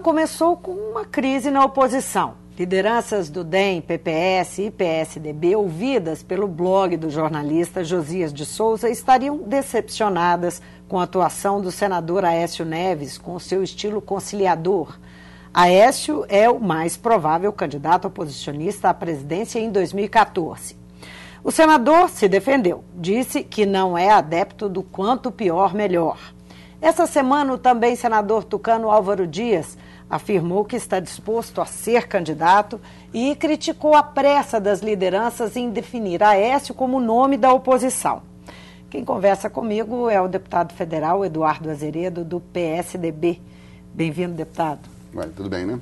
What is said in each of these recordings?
começou com uma crise na oposição. Lideranças do DEM, PPS e PSDB, ouvidas pelo blog do jornalista Josias de Souza, estariam decepcionadas com a atuação do senador Aécio Neves, com seu estilo conciliador. Aécio é o mais provável candidato oposicionista à presidência em 2014. O senador se defendeu, disse que não é adepto do quanto pior, melhor. Essa semana, o também senador tucano Álvaro Dias afirmou que está disposto a ser candidato e criticou a pressa das lideranças em definir Aécio como nome da oposição. Quem conversa comigo é o deputado federal Eduardo Azeredo, do PSDB. Bem-vindo, deputado. Tudo bem, né?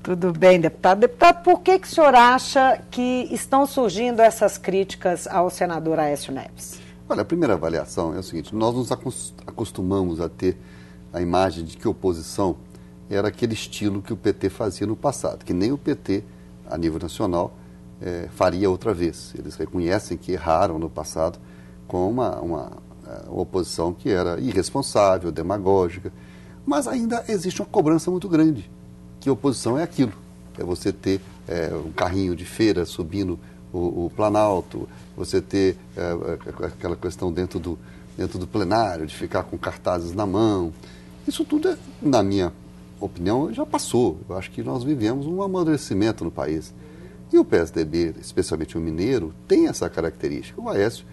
Tudo bem, deputado. Deputado, por que o senhor acha que estão surgindo essas críticas ao senador Aécio Neves? Olha, a primeira avaliação é o seguinte: nós nos acostumamos a ter a imagem de que oposição era aquele estilo que o PT fazia no passado, que nem o PT, a nível nacional, faria outra vez. Eles reconhecem que erraram no passado com uma oposição que era irresponsável, demagógica, mas ainda existe uma cobrança muito grande, que oposição é aquilo. É você ter um carrinho de feira subindo o Planalto, você ter aquela questão dentro do plenário, de ficar com cartazes na mão. Isso tudo, na minha opinião, já passou. Eu acho que nós vivemos um amadurecimento no país. E o PSDB, especialmente o mineiro, tem essa característica. O Aécio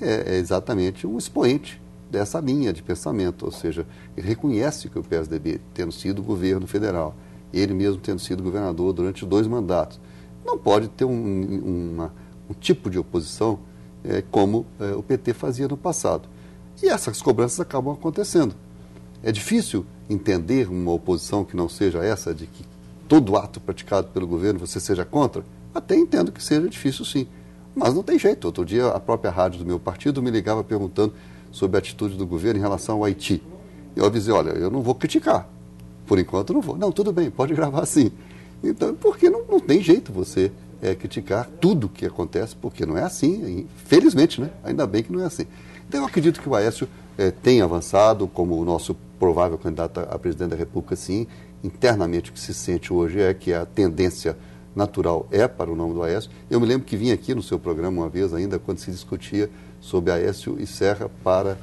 é exatamente um expoente dessa linha de pensamento, ou seja, ele reconhece que o PSDB, tendo sido governo federal, ele mesmo tendo sido governador durante 2 mandatos, não pode ter um tipo de oposição como o PT fazia no passado. E essas cobranças acabam acontecendo. É difícil entender uma oposição que não seja essa, de que todo ato praticado pelo governo você seja contra. Até entendo que seja difícil, sim. Mas não tem jeito. Outro dia, a própria rádio do meu partido me ligava perguntando sobre a atitude do governo em relação ao Haiti. Eu avisei: olha, eu não vou criticar. Por enquanto não vou. Não, tudo bem, pode gravar sim. Então, porque não tem jeito você criticar tudo que acontece, porque não é assim. Felizmente, né? Ainda bem que não é assim. Então, eu acredito que o Aécio tem avançado como o nosso provável candidato a presidente da República, sim. Internamente, o que se sente hoje é que a tendência natural é para o nome do Aécio. Eu me lembro que vim aqui no seu programa uma vez ainda, quando se discutia sobre Aécio e Serra para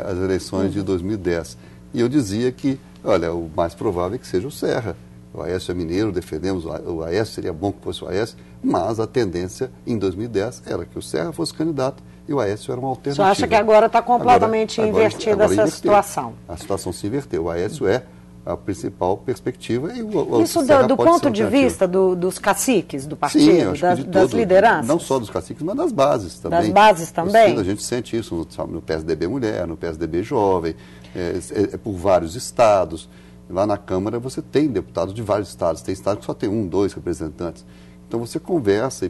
as eleições de 2010. E eu dizia que, olha, o mais provável é que seja o Serra. O Aécio é mineiro, defendemos o Aécio, seria bom que fosse o Aécio, mas a tendência em 2010 era que o Serra fosse candidato e o Aécio era uma alternativa. Você acha que agora está completamente invertida essa situação? A situação se inverteu. O Aécio é a principal perspectiva. E isso do ponto de vista dos caciques do partido, sim, das lideranças? Não só dos caciques, mas das bases também. Das bases também? A gente sente isso no PSDB Mulher, no PSDB Jovem, por vários estados. Lá na Câmara você tem deputados de vários estados, tem estados que só tem 1, 2 representantes. Então você conversa e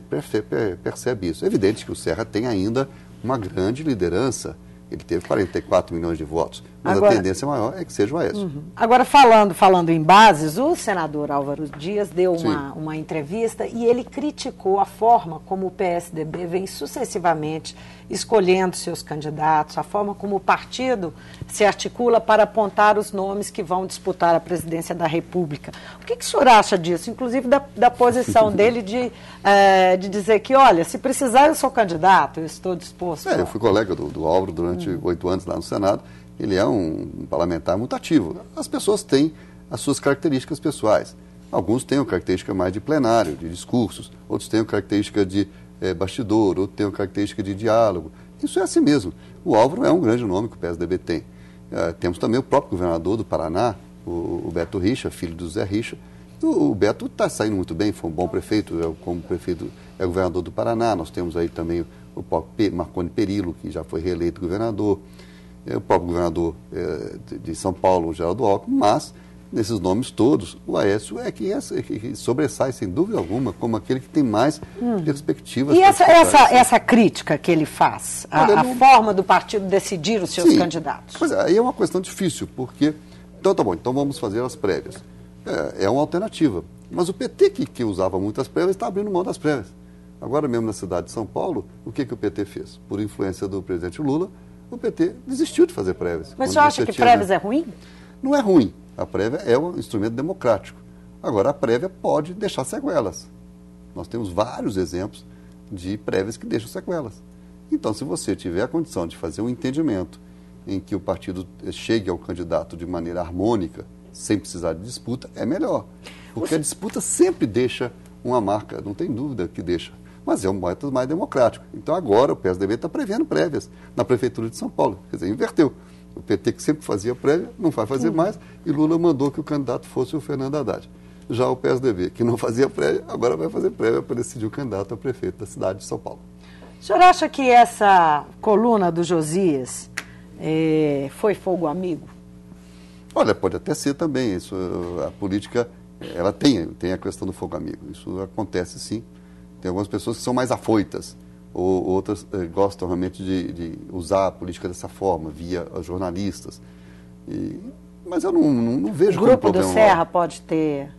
percebe isso. É evidente que o Serra tem ainda uma grande liderança. Ele teve 44 milhões de votos, mas agora, a tendência maior é que seja o Aécio. Agora, falando em bases, o senador Álvaro Dias deu uma entrevista e ele criticou a forma como o PSDB vem sucessivamente escolhendo seus candidatos, a forma como o partido se articula para apontar os nomes que vão disputar a presidência da República. O que o senhor acha disso? Inclusive da posição dele de dizer que, olha, se precisar eu sou candidato, eu estou disposto. Eu fui colega do Álvaro durante 8 anos lá no Senado. Ele é um parlamentar muito ativo. As pessoas têm as suas características pessoais. Alguns têm uma característica mais de plenário, de discursos. Outros têm uma característica de bastidor, outros têm uma característica de diálogo. Isso é assim mesmo. O Álvaro é um grande nome que o PSDB tem. Temos também o próprio governador do Paraná, o Beto Richa, filho do Zé Richa. O Beto está saindo muito bem, foi um bom prefeito, como prefeito é governador do Paraná. Nós temos aí também o próprio Marconi Perillo, que já foi reeleito governador, o próprio governador de São Paulo, o Geraldo Alckmin, mas, nesses nomes todos, o Aécio é que sobressai, sem dúvida alguma, como aquele que tem mais perspectivas. E essa crítica que ele faz, a forma do partido decidir os seus candidatos? Pois é, aí é uma questão difícil, porque, então tá bom, então vamos fazer as prévias. É uma alternativa, mas o PT, que usava muitas prévias, está abrindo mão das prévias. Agora mesmo na cidade de São Paulo, o que o PT fez? Por influência do presidente Lula, o PT desistiu de fazer prévias. Mas você acha que prévias é ruim? Não é ruim. A prévia é um instrumento democrático. Agora, a prévia pode deixar sequelas. Nós temos vários exemplos de prévias que deixam sequelas. Então, se você tiver a condição de fazer um entendimento em que o partido chegue ao candidato de maneira harmônica, sem precisar de disputa, é melhor. Porque a disputa sempre deixa uma marca, não tem dúvida que deixa. Mas é um método mais democrático. Então, agora o PSDB está prevendo prévias na Prefeitura de São Paulo. Quer dizer, inverteu. O PT, que sempre fazia prévia, não vai fazer mais, e Lula mandou que o candidato fosse o Fernando Haddad. Já o PSDB, que não fazia prévia, agora vai fazer prévia para decidir o candidato a prefeito da cidade de São Paulo. O senhor acha que essa coluna do Josias foi fogo amigo? Olha, pode até ser também. Isso, a política, ela tem a questão do fogo amigo. Isso acontece sim. Tem algumas pessoas que são mais afoitas, ou outras gostam realmente de usar a política dessa forma, via jornalistas. Mas eu não vejo como problema. O grupo do Serra pode ter...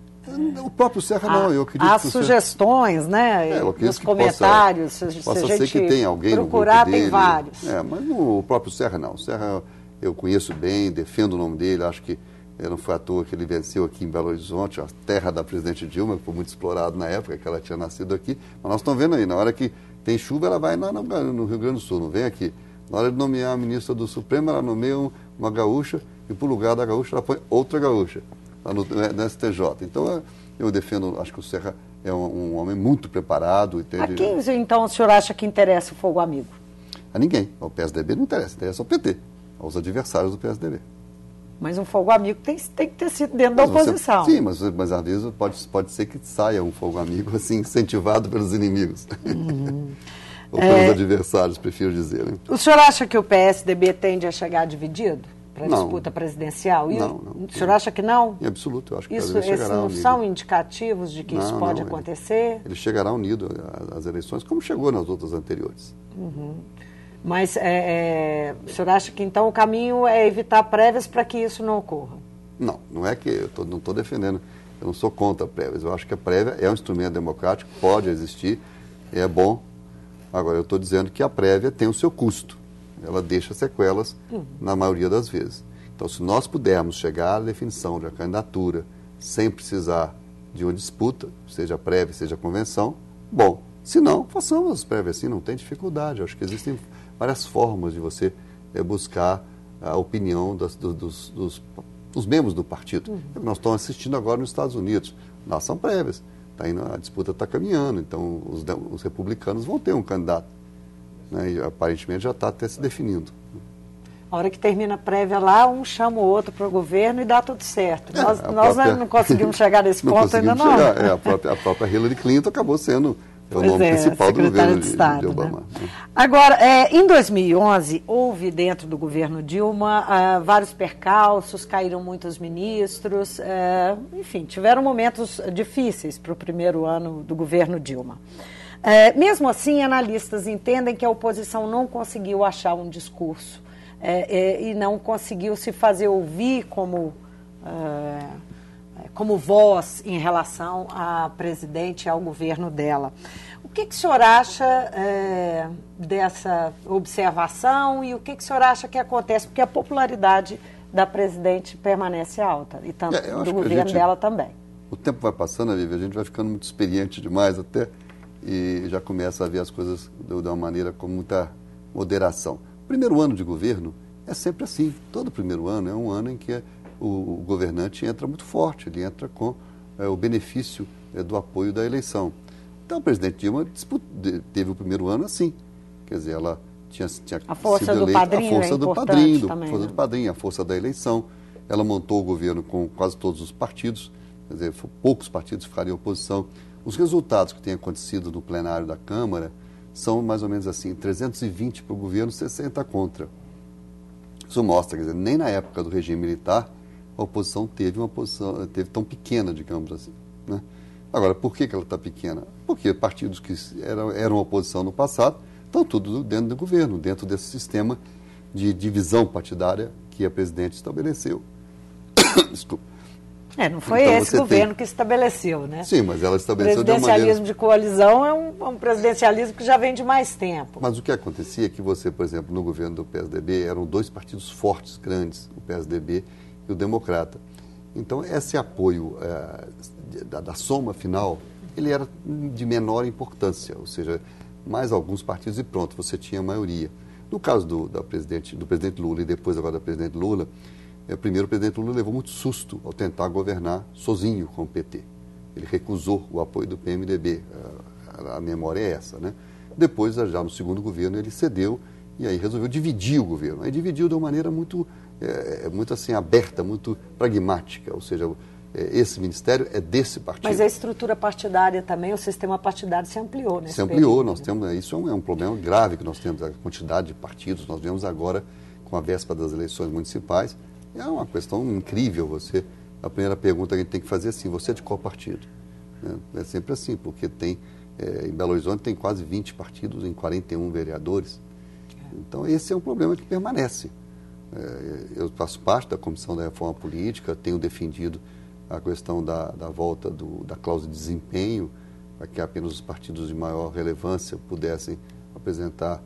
O próprio Serra não, eu acredito que sugestões, né? Nos comentários, possa ser que tem alguém procurar, no grupo dele, tem vários. Mas o próprio Serra não. O Serra eu conheço bem, defendo o nome dele, acho que não foi à toa que ele venceu aqui em Belo Horizonte, a terra da presidente Dilma, que foi muito explorado na época que ela tinha nascido aqui. Mas nós estamos vendo aí, na hora que tem chuva, ela vai no Rio Grande do Sul, não vem aqui. Na hora de nomear a ministra do Supremo, ela nomeia uma gaúcha e para o lugar da gaúcha ela põe outra gaúcha. Lá no STJ. Então, eu defendo, acho que o Serra é um homem muito preparado. Entende? A quem, então, o senhor acha que interessa o fogo amigo? A ninguém. Ao PSDB não interessa ao PT, aos adversários do PSDB. Mas um fogo amigo tem que ter sido dentro da oposição. Sim, mas às vezes pode ser que saia um fogo amigo assim, incentivado pelos inimigos. Ou pelos adversários, prefiro dizer. Né? O senhor acha que o PSDB tende a chegar dividido? Para a disputa presidencial? Não. O senhor acha que não? Em absoluto, eu acho que esses não são indicativos de que isso pode acontecer? Ele chegará unido às eleições, como chegou nas outras anteriores. Mas o senhor acha que então o caminho é evitar prévias para que isso não ocorra? Não é que eu não estou defendendo, eu não sou contra prévias. Eu acho que a prévia é um instrumento democrático, pode existir, é bom. Agora, eu estou dizendo que a prévia tem o seu custo. Ela deixa sequelas na maioria das vezes. Então, se nós pudermos chegar à definição de uma candidatura sem precisar de uma disputa, seja prévia, seja convenção, bom. Se não, façamos as prévias assim, não tem dificuldade. Eu acho que existem várias formas de você buscar a opinião dos membros do partido. Nós estamos assistindo agora nos Estados Unidos. Lá são prévias. A disputa está caminhando, então os republicanos vão ter um candidato. E aparentemente já está até se definindo. A hora que termina a prévia lá, um chama o outro para o governo e dá tudo certo. Nós não conseguimos chegar nesse ponto ainda não. A própria Hillary Clinton acabou sendo o nome principal do governo de Obama. Né? Agora, em 2011, houve dentro do governo Dilma vários percalços, caíram muitos ministros, enfim, tiveram momentos difíceis para o primeiro ano do governo Dilma. Mesmo assim, analistas entendem que a oposição não conseguiu achar um discurso e não conseguiu se fazer ouvir como voz em relação à presidente e ao governo dela. O que o senhor acha dessa observação e o que o senhor acha que acontece? Porque a popularidade da presidente permanece alta e tanto do governo dela também. O tempo vai passando, Lívia, a gente vai ficando muito experiente demais até e já começa a ver as coisas de uma maneira com muita moderação. O primeiro ano de governo é sempre assim. Todo primeiro ano é um ano em que o governante entra muito forte, ele entra com o benefício do apoio da eleição. Então, a presidente Dilma teve o primeiro ano assim. Quer dizer, ela tinha a força do padrinho, do padrinho, a força da eleição. Ela montou o governo com quase todos os partidos, quer dizer, poucos partidos ficariam em oposição. Os resultados que têm acontecido no plenário da Câmara são mais ou menos assim, 320 para o governo, 60 contra. Isso mostra, quer dizer, nem na época do regime militar a oposição teve tão pequena, digamos assim. Né? Agora, por que ela está pequena? Porque partidos que eram oposição no passado estão tudo dentro do governo, dentro desse sistema de divisão partidária que a presidente estabeleceu. Desculpa. Não foi então, esse governo que estabeleceu, né? Sim, mas ela estabeleceu de uma maneira... O presidencialismo de coalizão é um presidencialismo que já vem de mais tempo. Mas o que acontecia é que você, por exemplo, no governo do PSDB, eram dois partidos fortes, grandes, o PSDB e o Democrata. Então, esse apoio da soma final, ele era de menor importância, ou seja, mais alguns partidos e pronto, você tinha a maioria. No caso do presidente Lula e depois agora da presidente Lula, primeiro o presidente Lula levou muito susto ao tentar governar sozinho com o PT. Ele recusou o apoio do PMDB, a memória é essa, né? Depois, já no segundo governo, ele cedeu e aí resolveu dividir o governo. Aí dividiu de uma maneira muito assim, aberta, muito pragmática, ou seja, esse ministério é desse partido. Mas a estrutura partidária também, o sistema partidário se ampliou nesse Se ampliou, período, nós temos, isso é um problema grave que nós temos, a quantidade de partidos. Nós vemos agora, com a véspera das eleições municipais, é uma questão incrível. A primeira pergunta que a gente tem que fazer é assim, você é de qual partido? É sempre assim, porque em Belo Horizonte tem quase 20 partidos em 41 vereadores. Então, esse é um problema que permanece. Eu faço parte da Comissão da Reforma Política, tenho defendido a questão da volta da cláusula de desempenho, para que apenas os partidos de maior relevância pudessem apresentar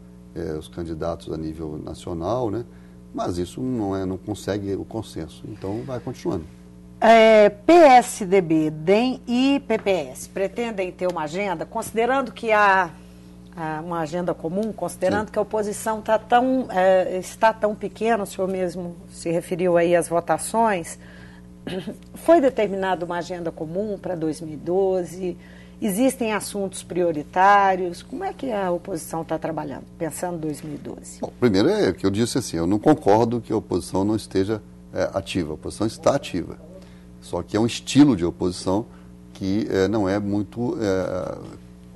os candidatos a nível nacional, né? Mas isso não consegue o consenso, então vai continuando. PSDB, DEM e PPS pretendem ter uma agenda, considerando que há uma agenda comum, considerando Sim. que a oposição está tão pequena, o senhor mesmo se referiu aí às votações, foi determinada uma agenda comum para 2012? Existem assuntos prioritários? Como é que a oposição está trabalhando, pensando em 2012? Bom, primeiro é que eu disse assim, eu não concordo que a oposição não esteja ativa. A oposição está ativa. Só que é um estilo de oposição que não é muito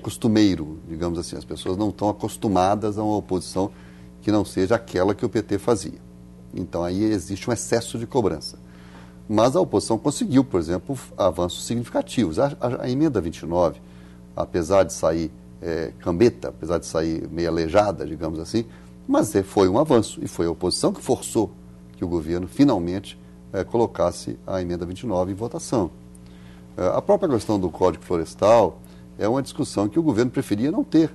costumeiro, digamos assim. As pessoas não estão acostumadas a uma oposição que não seja aquela que o PT fazia. Então aí existe um excesso de cobrança. Mas a oposição conseguiu, por exemplo, avanços significativos. A emenda 29, apesar de sair cambeta, apesar de sair meio aleijada, digamos assim, mas foi um avanço. E foi a oposição que forçou que o governo finalmente colocasse a emenda 29 em votação. A própria questão do Código Florestal é uma discussão que o governo preferia não ter.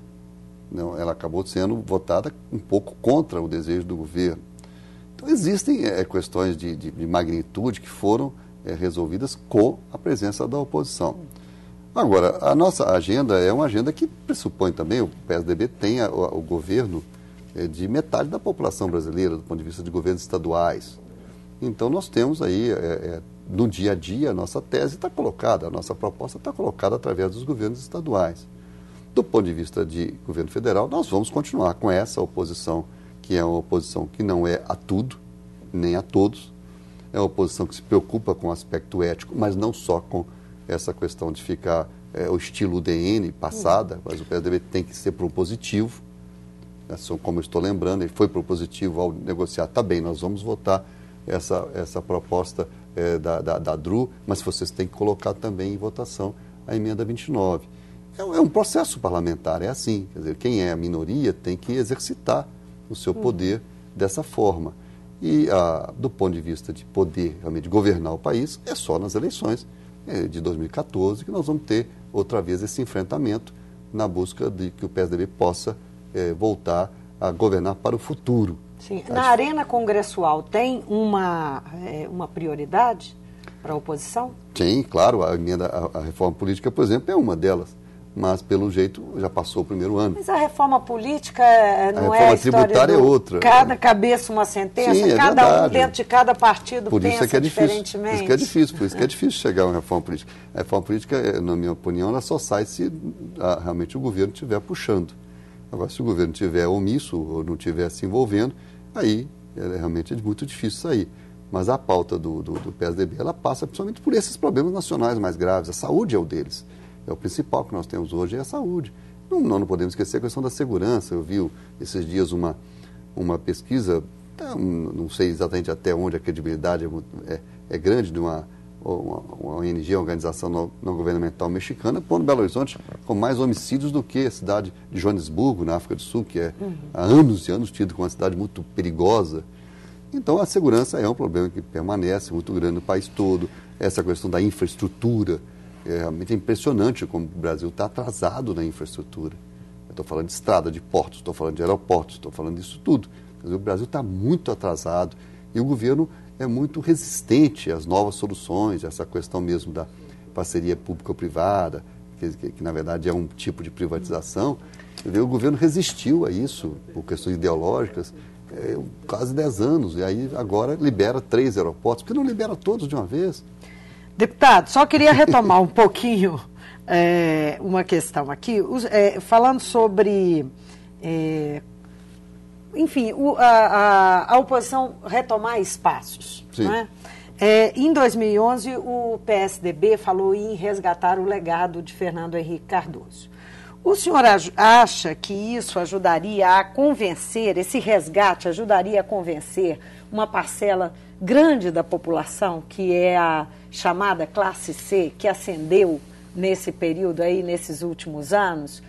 Não, ela acabou sendo votada um pouco contra o desejo do governo. Então, existem questões de magnitude que foram resolvidas com a presença da oposição. Agora, a nossa agenda é uma agenda que pressupõe também, o PSDB tem o governo de metade da população brasileira, do ponto de vista de governos estaduais. Então, nós temos aí, no dia a dia, a nossa tese está colocada, a nossa proposta está colocada através dos governos estaduais. Do ponto de vista de governo federal, nós vamos continuar com essa oposição, que é uma oposição que não é a tudo, nem a todos. É uma oposição que se preocupa com o aspecto ético, mas não só com essa questão de ficar o estilo UDN passada, mas o PSDB tem que ser propositivo. Como eu estou lembrando, ele foi propositivo ao negociar. Tá bem, nós vamos votar essa proposta da DRU, mas vocês têm que colocar também em votação a emenda 29. É um processo parlamentar, é assim. Quer dizer, quem é a minoria tem que exercitar o seu poder dessa forma. E do ponto de vista de poder realmente governar o país, é só nas eleições de 2014 que nós vamos ter outra vez esse enfrentamento na busca de que o PSDB possa voltar a governar para o futuro. Sim. Na arena congressual tem uma prioridade para a oposição? Sim, claro, a reforma política, por exemplo, é uma delas. Mas, pelo jeito, já passou o primeiro ano. Mas a reforma política não é a história tributária é outra. Cada cabeça uma sentença, Sim, cada verdade. Um dentro de cada partido por pensa isso diferentemente. Por isso que é difícil chegar a uma reforma política. A reforma política, na minha opinião, ela só sai se realmente o governo estiver puxando. Agora, se o governo estiver omisso ou não estiver se envolvendo, aí realmente é muito difícil sair. Mas a pauta do PSDB, ela passa principalmente por esses problemas nacionais mais graves. A saúde é o deles. O principal que nós temos hoje é a saúde. Não podemos esquecer a questão da segurança. Eu vi esses dias uma pesquisa, não sei exatamente até onde a credibilidade é grande, de uma ONG, uma organização não governamental mexicana, pondo Belo Horizonte com mais homicídios do que a cidade de Joanesburgo, na África do Sul, que é há anos e anos tido como uma cidade muito perigosa. Então, a segurança é um problema que permanece muito grande no país todo. Essa questão da infraestrutura, realmente é impressionante como o Brasil está atrasado na infraestrutura. Eu estou falando de estrada, de portos, estou falando de aeroportos, estou falando disso tudo. Quer dizer, o Brasil está muito atrasado e o governo é muito resistente às novas soluções, essa questão mesmo da parceria público-privada, que na verdade é um tipo de privatização. O governo resistiu a isso, por questões ideológicas, quase 10 anos, e aí agora libera 3 aeroportos, porque não libera todos de uma vez. Deputado, só queria retomar um pouquinho uma questão aqui, falando sobre, enfim, a oposição retomar espaços. Sim. Não é? Em 2011, o PSDB falou em resgatar o legado de Fernando Henrique Cardoso. O senhor acha que isso ajudaria a convencer, esse resgate ajudaria a convencer uma parcela grande da população, que é a chamada classe C, que ascendeu nesse período aí, nesses últimos anos,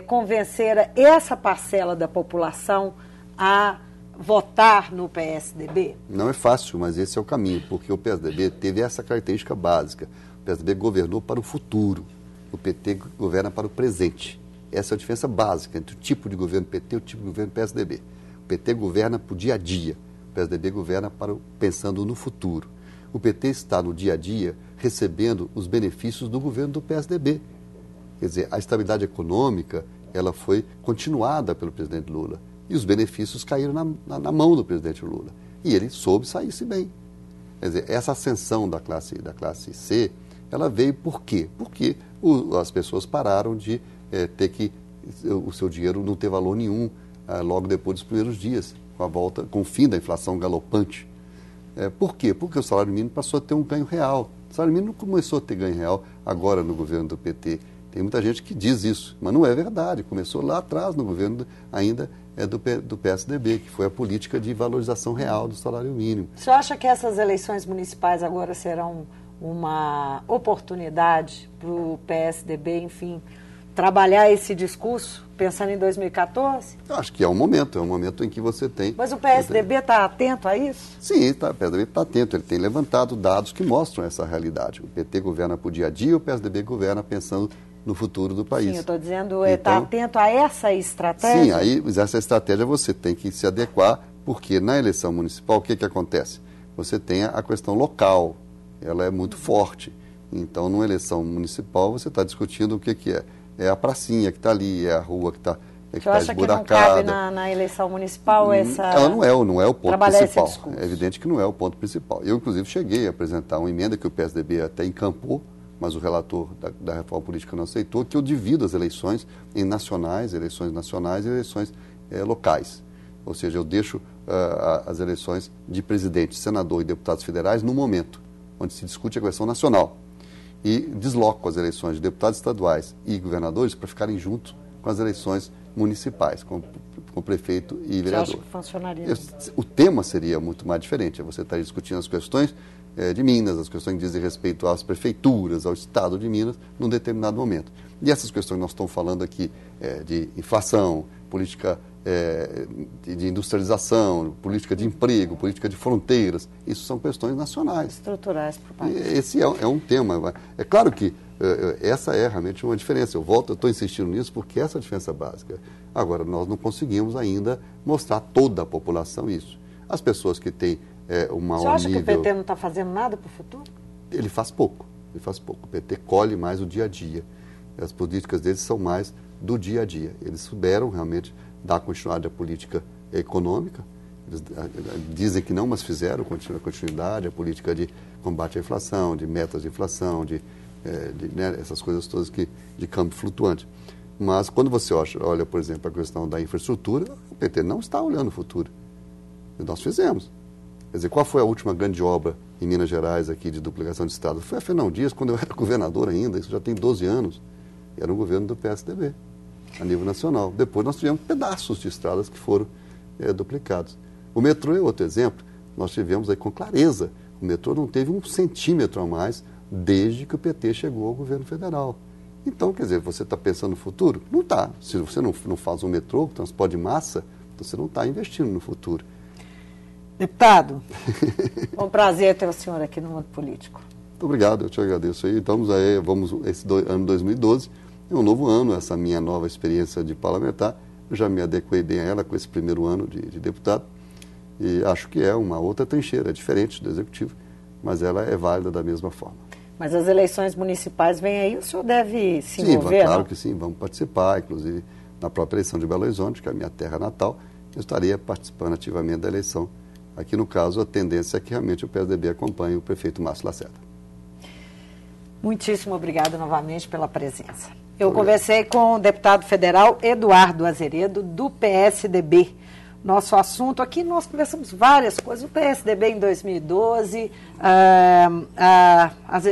convencer essa parcela da população a votar no PSDB? Não é fácil, mas esse é o caminho, porque o PSDB teve essa característica básica. O PSDB governou para o futuro, o PT governa para o presente. Essa é a diferença básica entre o tipo de governo PT e o tipo de governo PSDB. O PT governa para o dia a dia, o PSDB governa pensando no futuro. O PT está no dia a dia recebendo os benefícios do governo do PSDB. Quer dizer, a estabilidade econômica ela foi continuada pelo presidente Lula. E os benefícios caíram na mão do presidente Lula. E ele soube sair-se bem. Quer dizer, essa ascensão da classe C, ela veio por quê? Porque as pessoas pararam de ter que o seu dinheiro não ter valor nenhum logo depois dos primeiros dias, com o fim da inflação galopante. Por quê? Porque o salário mínimo passou a ter um ganho real. O salário mínimo começou a ter ganho real agora no governo do PT. Tem muita gente que diz isso, mas não é verdade. Começou lá atrás, no governo ainda do PSDB, que foi a política de valorização real do salário mínimo. Você acha que essas eleições municipais agora serão uma oportunidade para o PSDB, enfim, trabalhar esse discurso, pensando em 2014? Eu acho que é um momento em que você tem... Mas o PSDB está atento a isso? Sim, o PSDB está atento, ele tem levantado dados que mostram essa realidade. O PT governa por dia a dia, o PSDB governa pensando no futuro do país. Sim, eu estou dizendo, está atento a essa estratégia? Sim, aí essa estratégia você tem que se adequar, porque na eleição municipal, o que acontece? Você tem a questão local, ela é muito forte. Então, numa eleição municipal, você está discutindo o que é. É a pracinha que está ali, é a rua que está esburacada. Você acha que não cabe na eleição municipal essa... Ela não é o ponto principal. Esse é evidente que não é o ponto principal. Eu, inclusive, cheguei a apresentar uma emenda que o PSDB até encampou, mas o relator da reforma política não aceitou, que eu divido as eleições em eleições nacionais e eleições locais. Ou seja, eu deixo as eleições de presidente, senador e deputados federais no momento onde se discute a questão nacional. E desloco as eleições de deputados estaduais e governadores para ficarem juntos com as eleições municipais, com prefeito e vereador. Você acha que funcionaria? O tema seria muito mais diferente. Você está discutindo as questões de Minas, as questões que dizem respeito às prefeituras, ao Estado de Minas, num determinado momento. E essas questões que nós estamos falando aqui, de inflação, política de industrialização, política de emprego, política de fronteiras, isso são questões nacionais. Estruturais para o país. Esse é um tema. É claro que essa é realmente uma diferença. Eu estou insistindo nisso porque essa é a diferença básica. Agora, nós não conseguimos ainda mostrar a toda a população isso. As pessoas que têm um maior nível... Você acha que o PT não está fazendo nada para o futuro? Ele faz pouco. O PT colhe mais o dia a dia. As políticas deles são mais do dia a dia. Eles souberam realmente dar continuidade à política econômica. Eles dizem que não, mas fizeram continuidade, a política de combate à inflação, de metas de inflação, né, essas coisas todas de câmbio flutuante. Mas quando você olha, por exemplo, a questão da infraestrutura, o PT não está olhando o futuro. E nós fizemos. Quer dizer, qual foi a última grande obra em Minas Gerais aqui de duplicação de estrada? Foi a Fernão Dias, quando eu era governador ainda, isso já tem 12 anos. Era um governo do PSDB, a nível nacional. Depois nós tivemos pedaços de estradas que foram duplicados. O metrô é outro exemplo. Nós tivemos aí com clareza. O metrô não teve 1 centímetro a mais desde que o PT chegou ao governo federal. Então, quer dizer, você está pensando no futuro? Não está. Se você não faz um metrô, transporte de massa, você não está investindo no futuro. Deputado, é um prazer ter o senhor aqui no Mundo Político. Muito obrigado, eu te agradeço aí. Então, esse ano 2012 é um novo ano, essa minha nova experiência de parlamentar. Eu já me adequei bem a ela com esse primeiro ano de deputado. E acho que é uma outra trincheira, diferente do Executivo, mas ela é válida da mesma forma. Mas as eleições municipais vêm aí, o senhor deve se envolver, Sim, claro não? que sim, vamos participar, inclusive na própria eleição de Belo Horizonte, que é a minha terra natal, eu estaria participando ativamente da eleição. Aqui, no caso, a tendência é que realmente o PSDB acompanhe o prefeito Márcio Lacerda. Muitíssimo obrigado novamente pela presença. Eu conversei com o deputado federal Eduardo Azeredo, do PSDB. Nosso assunto aqui, nós conversamos várias coisas. O PSDB em 2012,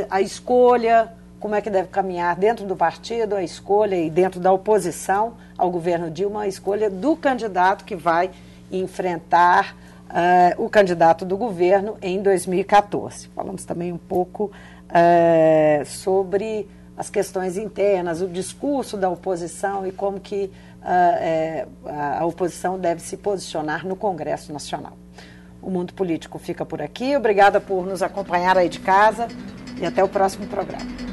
a escolha, como é que deve caminhar dentro do partido, a escolha e dentro da oposição ao governo Dilma, a escolha do candidato que vai enfrentar o candidato do governo em 2014. Falamos também um pouco sobre as questões internas, o discurso da oposição e como que a oposição deve se posicionar no Congresso Nacional. O Mundo Político fica por aqui. Obrigada por nos acompanhar aí de casa e até o próximo programa.